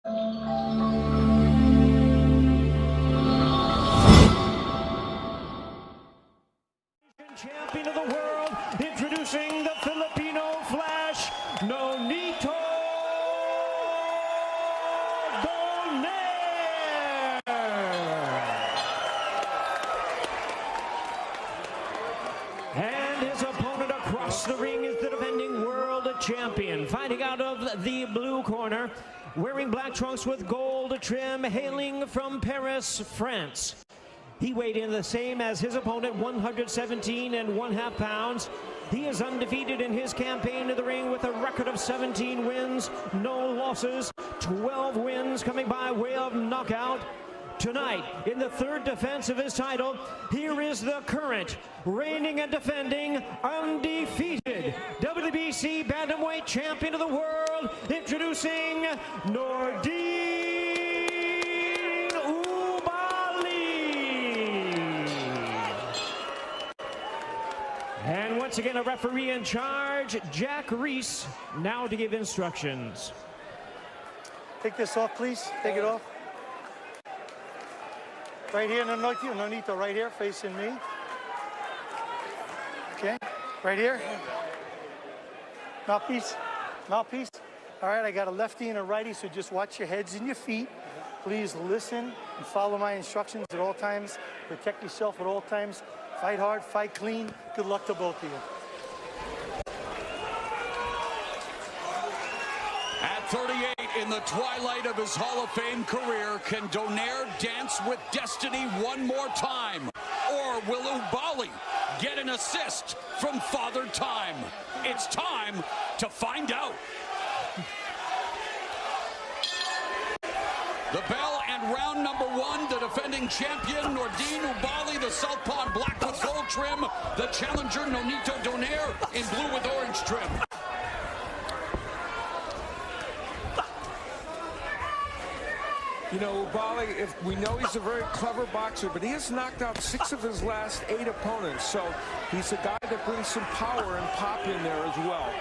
Champion of the world, introducing the Filipino Flash, Nonito. Donaire. And his opponent across the ring is the defending world champion, fighting out of the blue corner, wearing black trunks with gold trim, hailing from Paris, France. He weighed in the same as his opponent, 117.5 pounds. He is undefeated in his campaign in the ring with a record of 17 wins, no losses, 12 wins coming by way of knockout. Tonight, in the third defense of his title, here is the current, reigning and defending, undefeated WBC Bantamweight Champion of the World, introducing Nordine. And once again, a referee in charge, Jack Reese, now to give instructions. Take this off, please. Take it off. Right here, Nonito, right here, facing me. Okay, right here. Mouthpiece, mouthpiece. All right, I got a lefty and a righty, so just watch your heads and your feet. Please listen and follow my instructions at all times. Protect yourself at all times. Fight hard, fight clean. Good luck to both of you. At 38, in the twilight of his Hall of Fame career, can Donaire dance with destiny one more time? Or will Uobaali get an assist from Father Time? It's time to find out. The bell and round number one, the defending champion, Nordine Uobaali, the southpaw in black with gold trim. The challenger, Nonito Donaire, in blue with orange trim. You know, Uobaali, if we know he's a very clever boxer, but he has knocked out 6 of his last 8 opponents. So he's a guy that brings some power and pop in there as well.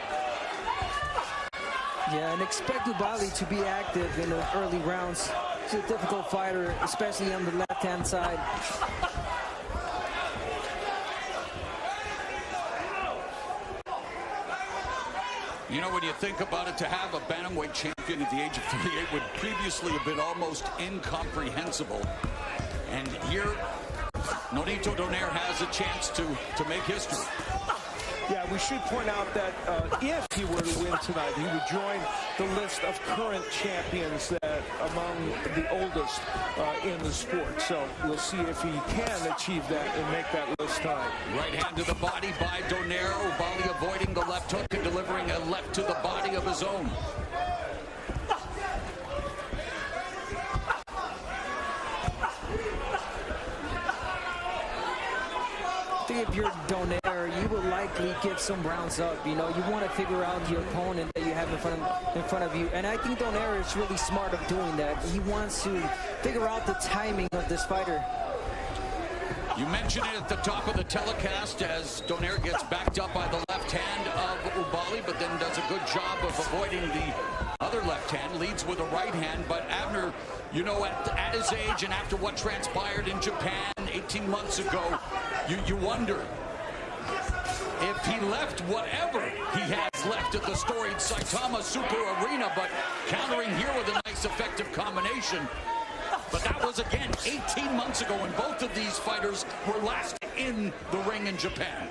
Yeah, and expect Uobaali to be active in the early rounds. He's a difficult fighter, especially on the left-hand side. You know, when you think about it, to have a bantamweight champion at the age of 38 would previously have been almost incomprehensible. And here, Nonito Donaire has a chance to make history. Yeah, we should point out that if he were to win tonight, he would join the list of current champions that among the oldest in the sport. So we'll see if he can achieve that and make that list tonight. Right hand to the body by Donaire. Uobaali avoiding the left hook and delivering a left to the body of his own. If you're Donaire, you will likely give some rounds up. You know, you want to figure out your opponent that you have in front of you. And I think Donaire is really smart of doing that. He wants to figure out the timing of this fighter. You mentioned it at the top of the telecast as Donaire gets backed up by the left hand of Uobaali, but then does a good job of avoiding the other left hand, leads with a right hand. But Abner, you know, at his age and after what transpired in Japan 18 months ago, you wonder if he left whatever he has left at the storied Saitama Super Arena, but countering here with a nice effective combination. But that was, again, 18 months ago, and both of these fighters were last in the ring in Japan.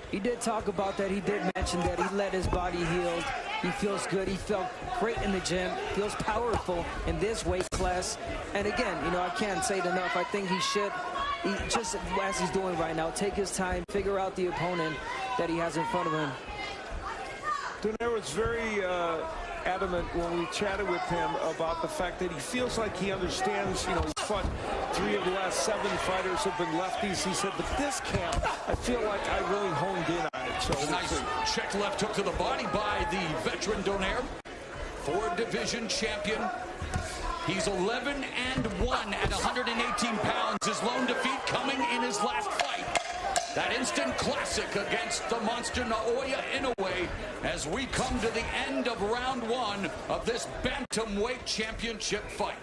He did talk about that. He did mention that he let his body heal. He feels good. He felt great in the gym. Feels powerful in this weight class. And again, you know, I can't say it enough. I think he should, just as he's doing right now, take his time, figure out the opponent that he has in front of him. Donaire was very adamant when we chatted with him about the fact that he feels like he understands, you know, he's fought 3 of the last 7 fighters have been lefties. He said, but this camp, I feel like I really honed in on it. So nice check left hook to the body by the veteran Donaire, 4 division champion. He's 11-1 at 118 pounds. His lone defeat coming in his last fight. that instant classic against the monster Naoya Inoue as we come to the end of round one of this bantamweight championship fight.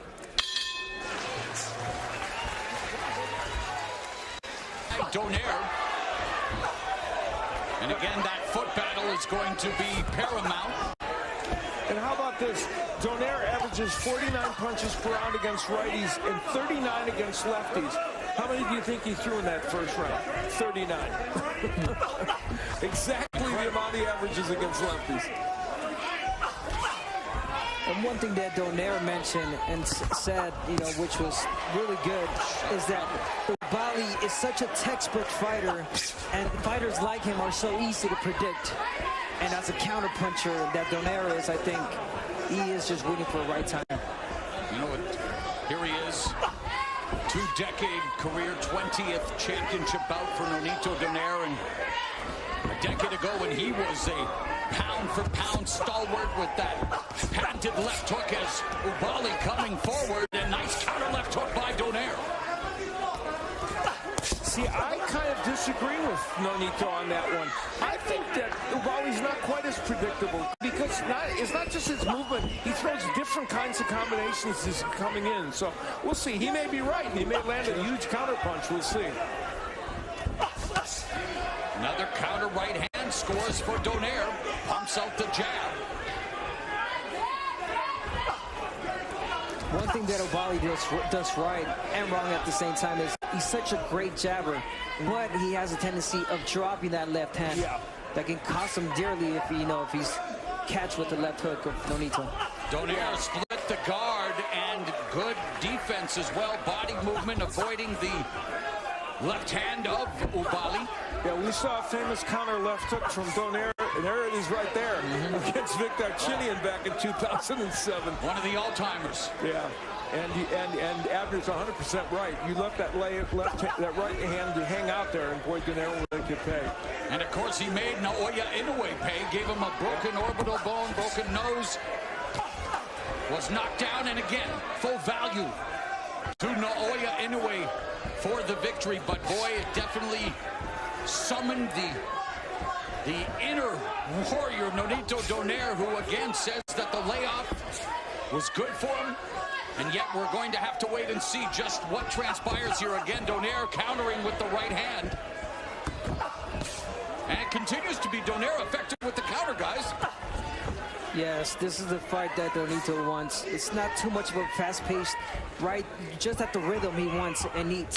Donaire. And again, that foot battle is going to be paramount. And how about this? Donaire averages 49 punches per round against righties and 39 against lefties. How many do you think he threw in that first round? 39. Exactly the amount he averages against lefties. And one thing that Donaire mentioned and said, you know, which was really good, is that Uobaali is such a textbook fighter, and fighters like him are so easy to predict. And as a counterpuncher that Donaire is, I think he is just waiting for the right time. You know what? Here he is. 2-decade career, 20th championship bout for Nonito Donaire. And a decade ago when he was a pound-for-pound stalwart with that patented left hook as Uobaali coming forward. And nice counter left hook by Donaire. See, I kind of disagree with Nonito on that one. I think that Uobaali's not quite as predictable because it's not just his movement. He throws different kinds of combinations as he's coming in. So we'll see. He may be right. He may land a huge counter punch. We'll see. Another counter right hand scores for Donaire. Pumps out the jab. One thing that Uobaali does right and wrong at the same time is he's such a great jabber, but he has a tendency of dropping that left hand. Yeah. That can cost him dearly if if he's catch with the left hook of Nonito. Donaire split the guard and good defense as well. Body movement, avoiding the left hand of Uobaali. Yeah, we saw a famous counter left hook from Donaire, and there it is right there against Victor Chinian back in 2007. One of the all-timers. Yeah, and Abner's 100% right. You left that right hand to hang out there, and boy, Donaire will make you pay. And of course, he made Naoya Inoue pay. Gave him a broken orbital bone, broken nose. Was knocked down, and again, full value to Naoya Inoue for the victory. But boy, it definitely summoned the inner warrior, Nonito Donaire, who again says that the layoff was good for him. And yet we're going to have to wait and see just what transpires here. Again, Donaire countering with the right hand. And it continues to be Donaire effective with the counter, guys. Yes, this is the fight that Nonito wants. It's not too much of a fast-paced, right? Just at the rhythm he wants and needs.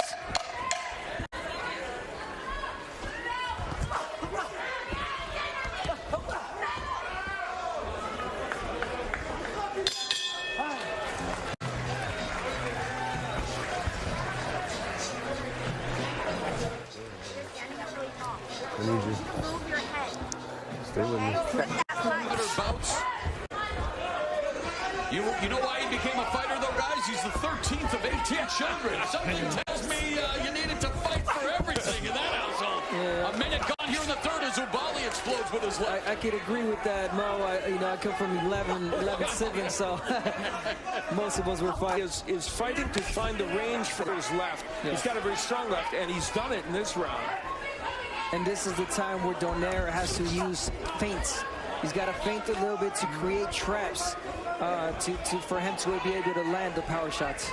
I need you. Move your head. Stay with me. Bouts. You know why he became a fighter, though, guys? He's the 13th of 18 children. Something tells me you needed to fight for everything in that household. Yeah. A minute gone here in the third as Uobaali explodes with his left. I could agree with that, Mo. I come from 11 siblings, so most of us were fighting. Is fighting to find the range for his left. Yeah. He's got a very strong left, and he's done it in this round. And this is the time where Donaire has to use feints. He's got to feint a little bit to create traps for him to be able to land the power shots.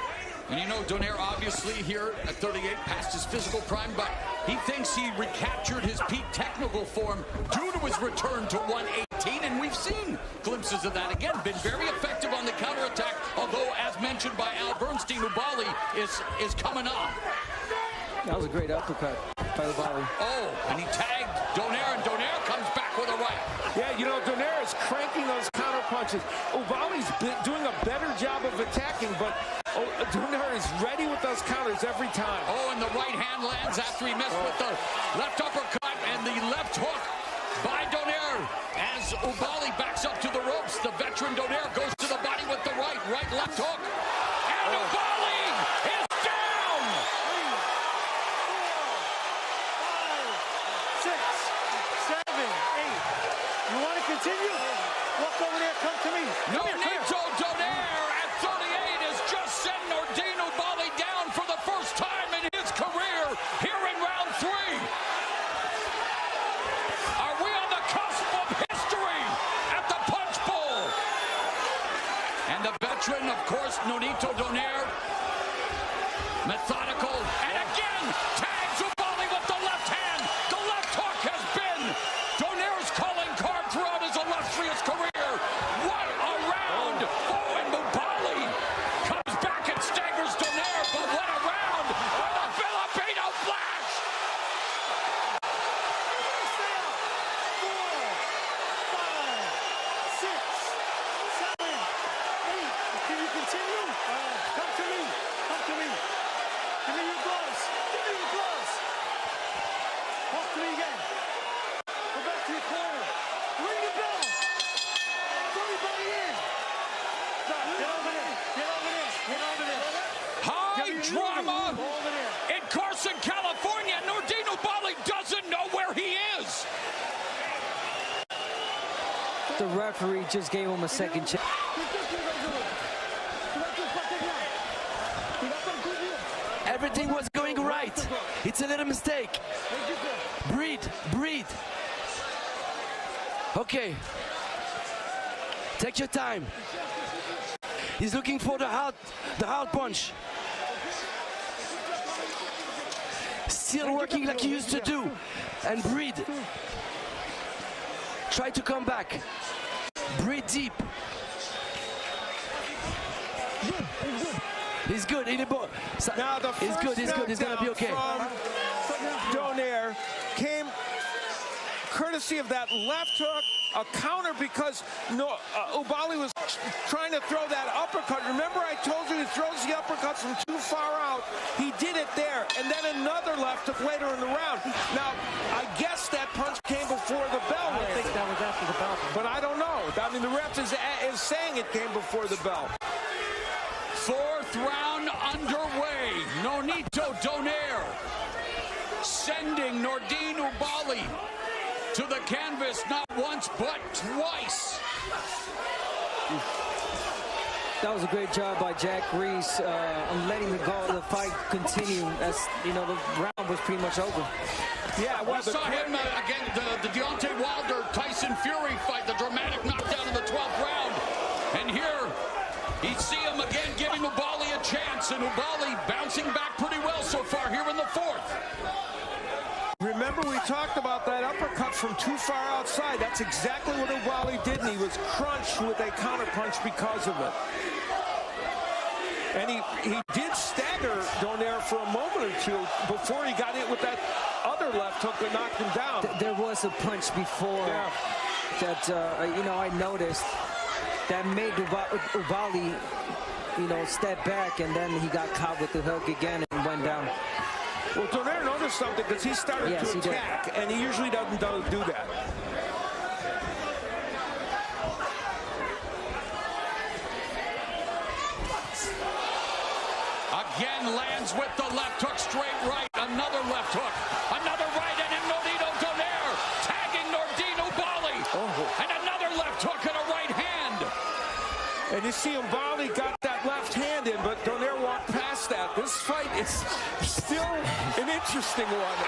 And you know, Donaire obviously here at 38 past his physical prime, but he thinks he recaptured his peak technical form due to his return to 118, and we've seen glimpses of that again. Been very effective on the counterattack, although, as mentioned by Al Bernstein, Uobaali is coming on. That was a great uppercut by Uobaali. Oh, and he tagged Donaire, and Donaire comes back with a right. Yeah, you know, Donaire is cranking those counter punches. Uobaali's doing a better job of attacking, but Donaire is ready with those counters every time. Oh, and the right hand lands after he missed with the left uppercut and the left hook by Donaire. As Uobaali backs up to the ropes, the veteran Donaire goes to the body with the right left hook. And Uobaali is down! 6, 7, 8. You want to continue? Walk over there, come to me. Nonito Donaire at 38 has just sent Nordine Uobaali down for the first time in his career here in round 3. continue. Come to me. Come to me. Give me your gloves. Give me your gloves. Walk to me again. Go back to your corner. Ring the bell. Everybody in. Get over there. Get over there. Get over there. High drama Over there. in Carson, California. Nordine Uobaali doesn't know where he is. The referee just gave him a second chance. Everything was going right. It's a little mistake. Breathe, breathe. Okay. Take your time. He's looking for the hard punch. Still working like he used to do. And breathe. Try to come back. Breathe deep. He's good. Now the He's good. He's good. He's gonna be okay. Donaire came courtesy of that left hook, a counter because Uobaali was trying to throw that uppercut. Remember I told you he throws the uppercut from too far out. He did it there, and then another left hook later in the round. Now, I guess that punch came before the bell. I think that was after the bell. But I don't know. I mean, the ref is saying it came before the bell. Fourth round underway. Nonito Donaire sending Nordine Uobaali to the canvas not once but twice. That was a great job by Jack Reese on letting the fight continue as, you know, the round was pretty much over. Yeah, well, We saw him again, the Deontay Wilder-Tyson Fury fight, the dramatic knockdown in the 12th round. And here, you see him again giving Uobaali a chance, and Uobaali bouncing back pretty well so far here in the 4th. Remember we talked about that uppercut from too far outside. That's exactly what Uobaali did, and he was crunched with a counterpunch because of it. And he did stagger Donaire for a moment or two before he got hit with that other left hook that knocked him down. There was a punch before that, you know, I noticed that made Uobaali, you know, step back, and then he got caught with the hook again and went down. Well, Donaire noticed something because he started to attack, and he usually doesn't do that. Again lands with the left hook, straight right, another left hook, another right, and then Nonito Donaire tagging Nordine Uobaali, and another left hook and a right hand. And you see Uobaali got that left hand in, but Donaire walked past that. This fight is still an interesting one.